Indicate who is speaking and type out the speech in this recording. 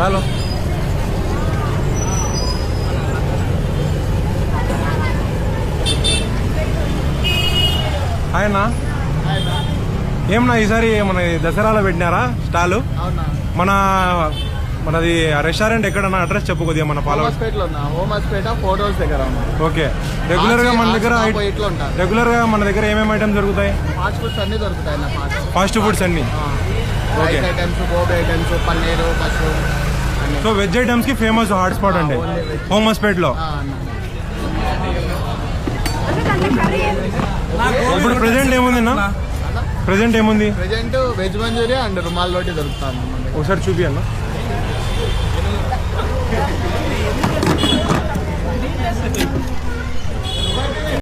Speaker 1: చాలు. ఆయన ఏమన్నా ఈసారి మన దసరాలో పెట్టినారా స్టాలు? మనది రెస్టారెంట్ ఎక్కడన్నా అడ్రస్ చెప్పు కొద్దిగా మన ఫాలోవర్స్. ఓకే. రెగ్యులర్ గా మన దగ్గర ఏమేమి ఐటమ్స్ దొరుకుతాయి? ఫాస్ట్ ఫుడ్స్ అన్ని. ఓకే. సో వెజ్ ఐటమ్స్ కి ఫేమస్ హాట్ స్పాట్ అంటే హోమస్పేట్ లో. ఇప్పుడు ప్రెసెంట్ ఏముంది? ప్రెసెంట్ వెజ్ మంచూరియా అండ్ రుమాల్ రోటీ దొరుకుతాను. ఒకసారి చూపి అన్న.